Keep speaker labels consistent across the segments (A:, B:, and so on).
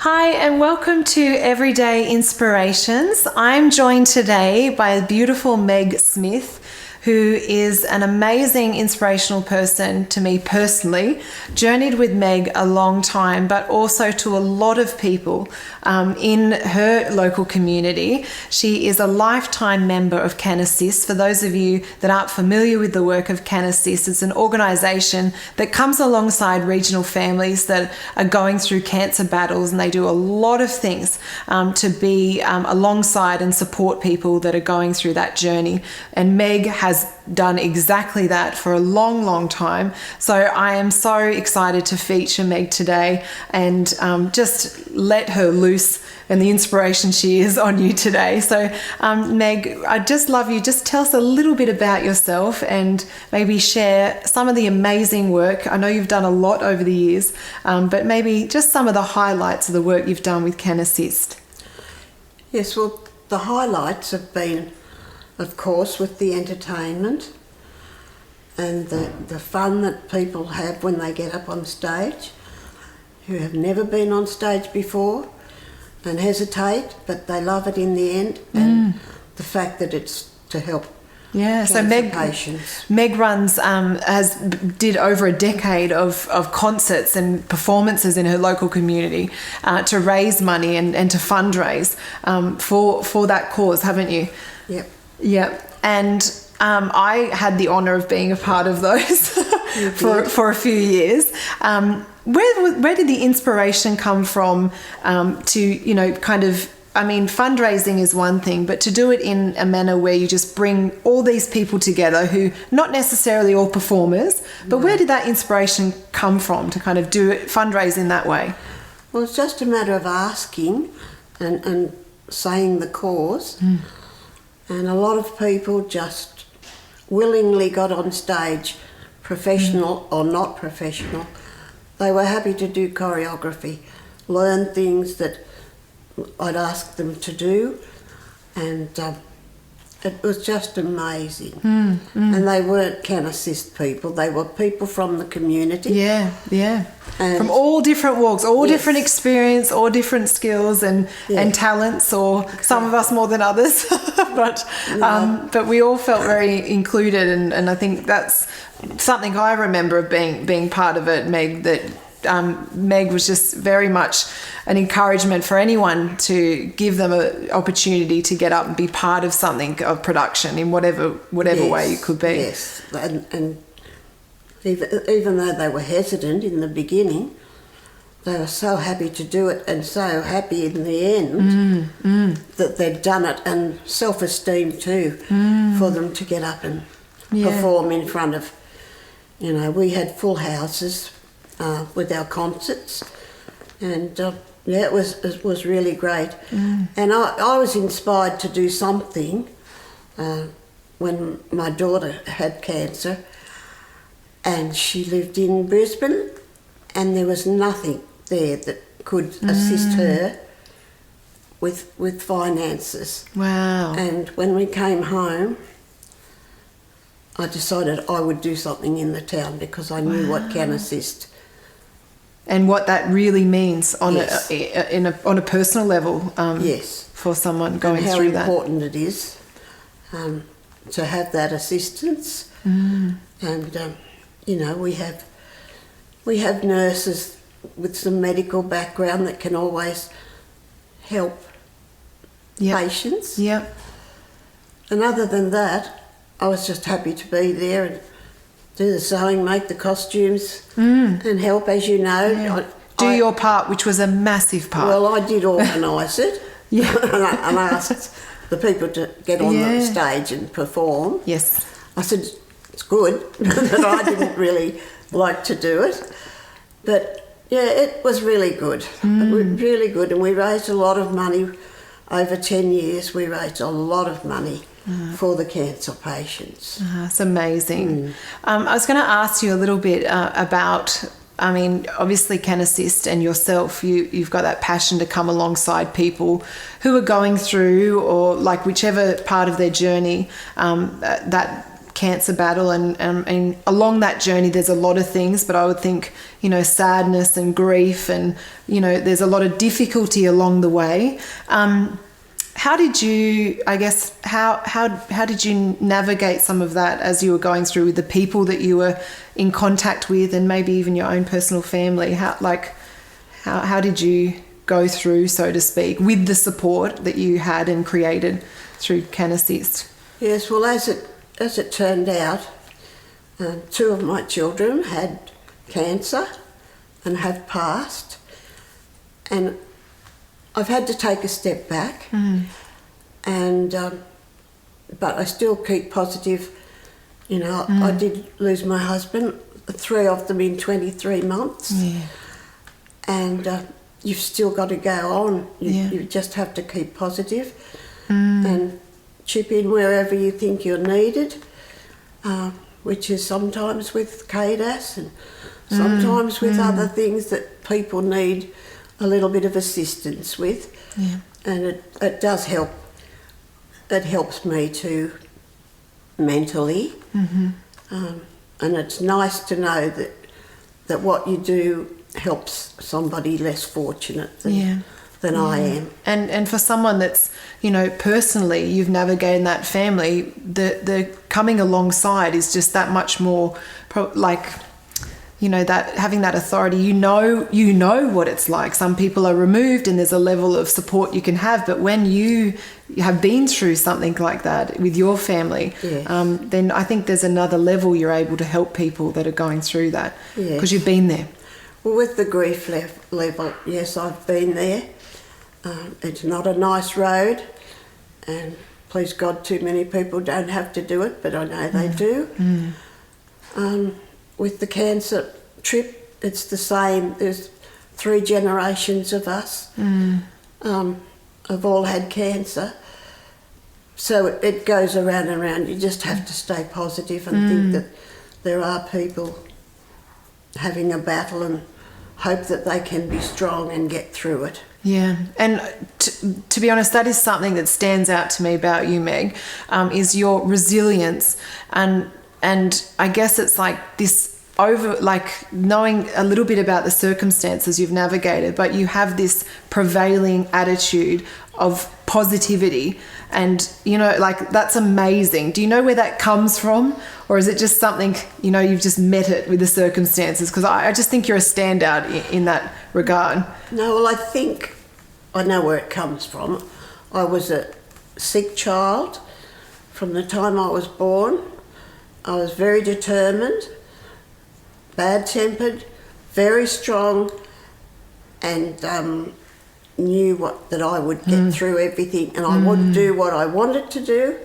A: Hi and welcome to Everyday Inspirations. I'm joined today by a beautiful Meg Smith, who is an amazing inspirational person to me personally. Journeyed with Meg a long time, but also to a lot of people in her local community. She is a lifetime member of Can Assist. For those of you that aren't familiar with the work of Can Assist, it's an organisation that comes alongside regional families that are going through cancer battles, and they do a lot of things to be alongside and support people that are going through that journey. And Meg has done exactly that for a long, long time. So I am so excited to feature Meg today and just let her loose and the inspiration she is on you today. So Meg, I'd just love you, just tell us a little bit about yourself and maybe share some of the amazing work. I know you've done a lot over the years, but maybe just some of the highlights of the work you've done with Can Assist.
B: Yes, well, the highlights have been, of course, with the entertainment and the fun that people have when they get up on stage, who have never been on stage before and hesitate, but they love it in the end, and the fact that it's to help
A: so
B: patients.
A: Meg runs did over a decade of concerts and performances in her local community to raise money and to fundraise for that cause, haven't you?
B: Yep.
A: Yeah, and I had the honour of being a part of those for a few years. Where did the inspiration come from fundraising is one thing, but to do it in a manner where you just bring all these people together who not necessarily all performers, but where did that inspiration come from to kind of do it, fundraise in that way?
B: Well, it's just a matter of asking and saying the cause. And a lot of people just willingly got on stage, professional or not professional. They were happy to do choreography, learn things that I'd ask them to do, and it was just amazing. And they weren't Can Assist people, they were people from the community.
A: Yeah. And from all different walks, all different experience, all different skills and talents, or some of us more than others. But we all felt very included, and I think that's something I remember of being part of it, Meg, that Meg was just very much an encouragement for anyone to give them an opportunity to get up and be part of something, of production in whatever way it could be.
B: Yes, and even though they were hesitant in the beginning, they were so happy to do it, and so happy in the end that they'd done it, and self-esteem too, for them to get up and perform in front of, we had full houses with our concerts, and it was really great. And I was inspired to do something when my daughter had cancer, and she lived in Brisbane, and there was nothing there that could assist her with finances.
A: Wow.
B: And when we came home, I decided I would do something in the town, because I knew what Can Assist
A: and what that really means on a personal level. For someone going through that.
B: How important it is to have that assistance. And we have nurses with some medical background that can always help patients.
A: Yep.
B: And other than that, I was just happy to be there and do the sewing, make the costumes, and help, as you know.
A: Yeah. Do your part, which was a massive part.
B: Well, I did organise it. and I asked the people to get on the stage and perform.
A: Yes.
B: I said, it's good, but I didn't really like to do it. But it was really good, really good. And we raised a lot of money. Over 10 years, we raised a lot of money for the cancer patients.
A: It's amazing. I was going to ask you a little bit about, obviously Can Assist and yourself, you've got that passion to come alongside people who are going through, or like whichever part of their journey that cancer battle, and along that journey there's a lot of things, but I would think, sadness and grief, and there's a lot of difficulty along the way. How did you, I guess, how did you navigate some of that as you were going through with the people that you were in contact with, and maybe even your own personal family? How did you go through, so to speak, with the support that you had and created through Can Assist?
B: Yes, well, as it turned out, 2 of my children had cancer and have passed, and I've had to take a step back, and but I still keep positive. I did lose my husband, 3 of them in 23 months, and you've still got to go on. You just have to keep positive and chip in wherever you think you're needed, which is sometimes with KDAS and sometimes with other things that people need a little bit of assistance with. And it does help. It helps me too mentally, and it's nice to know that what you do helps somebody less fortunate than I am. And
A: for someone that's, personally you've navigated that family, the coming alongside is just that much more that having that authority, you know what it's like. Some people are removed and there's a level of support you can have, but when you have been through something like that with your family, then I think there's another level you're able to help people that are going through that, because you've been there.
B: Well, with the grief level, yes, I've been there. It's not a nice road, and please God, too many people don't have to do it, but I know they do. With the cancer trip, it's the same. There's 3 generations of us have all had cancer. So it goes around and around. You just have to stay positive and think that there are people having a battle, and hope that they can be strong and get through it.
A: Yeah, and to be honest, that is something that stands out to me about you, Meg, is your resilience, and I guess it's like this knowing a little bit about the circumstances you've navigated, but you have this prevailing attitude of positivity, and that's amazing. Do you know where that comes from, or is it just something you've just met it with the circumstances? Because I just think you're a standout in that regard.
B: No, well, I think I know where it comes from. I was a sick child from the time I was born. I was very determined, bad-tempered, very strong, and knew that I would get through everything, and I would do what I wanted to do,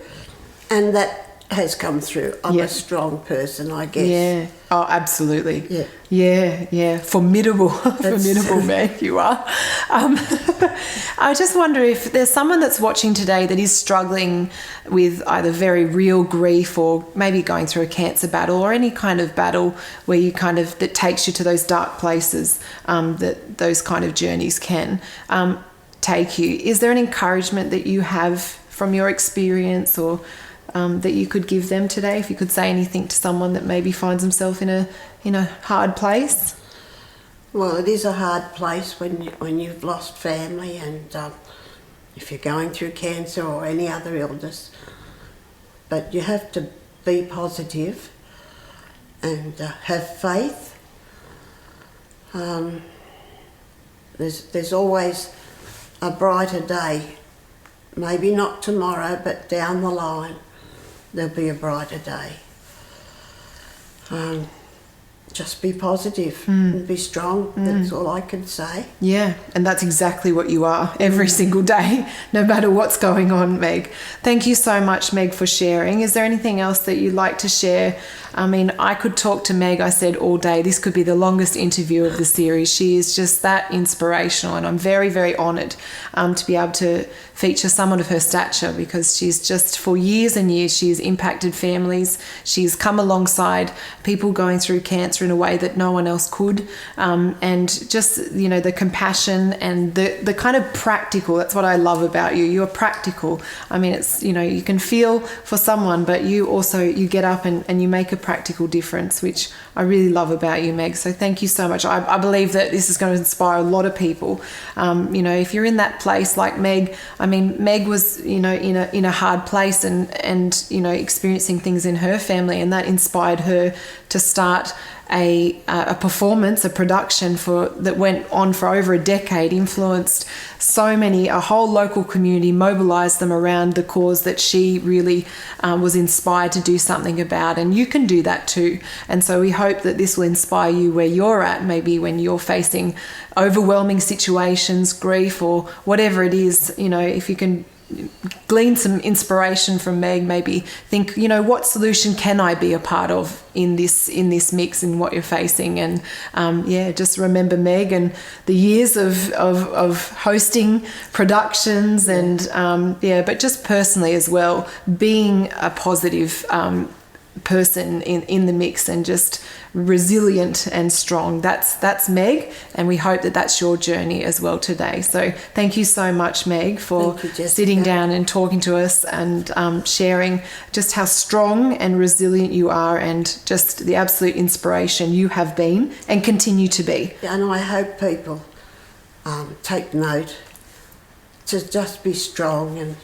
B: and that has come through. I'm a strong person, I guess.
A: Yeah. Oh, absolutely. Yeah. Formidable. Formidable, Meg, you are. I just wonder if there's someone that's watching today that is struggling with either very real grief, or maybe going through a cancer battle, or any kind of battle where that takes you to those dark places that those kind of journeys can take you. Is there an encouragement that you have from your experience, or that you could give them today, if you could say anything to someone that maybe finds himself in a hard place?
B: Well, it is a hard place when you've lost family, and if you're going through cancer or any other illness. But you have to be positive and have faith. There's always a brighter day. Maybe not tomorrow, but down the line there'll be a brighter day. Just be positive and be strong. That's all I can say. Yeah,
A: and that's exactly what you are every single day, no matter what's going on, Meg. Thank you so much, Meg, for sharing. Is there anything else that you'd like to share? I mean, I could talk to Meg, I said, all day. This could be the longest interview of the series. She is just that inspirational, and I'm very, very honoured to be able to feature someone of her stature, because she's just, for years and years, she's impacted families. She's come alongside people going through cancer cancer in a way that no one else could, and just, you know, the compassion and the kind of practical. That's what I love about you. You're practical. I mean, it's, you know, you can feel for someone, but you also, you get up and you make a practical difference, which I really love about you, Meg. So thank you so much. I believe that this is going to inspire a lot of people. You know, if you're in that place like Meg, I mean, Meg was, you know, in a hard place and you know, experiencing things in her family, and that inspired her to start a performance, a production that went on for over a decade, influenced a whole local community, mobilized them around the cause that she really was inspired to do something about. And you can do that too. And so we hope that this will inspire you where you're at, maybe when you're facing overwhelming situations, grief, or whatever it is. You know, if you can glean some inspiration from Meg, maybe think, you know, what solution can I be a part of in this mix and what you're facing. And just remember Meg and the years of hosting productions and but just personally as well, being a positive person in the mix and just resilient and strong. That's Meg, and we hope that that's your journey as well today. So thank you so much, Meg, for sitting down and talking to us and sharing just how strong and resilient you are, and just the absolute inspiration you have been and continue to be.
B: And I hope people take note to just be strong and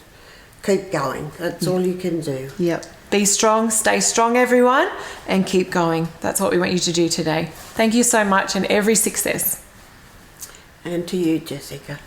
B: keep going. That's all you can do.
A: Yep. Be strong, stay strong, everyone, and keep going. That's what we want you to do today. Thank you so much, and every success.
B: And to you, Jessica.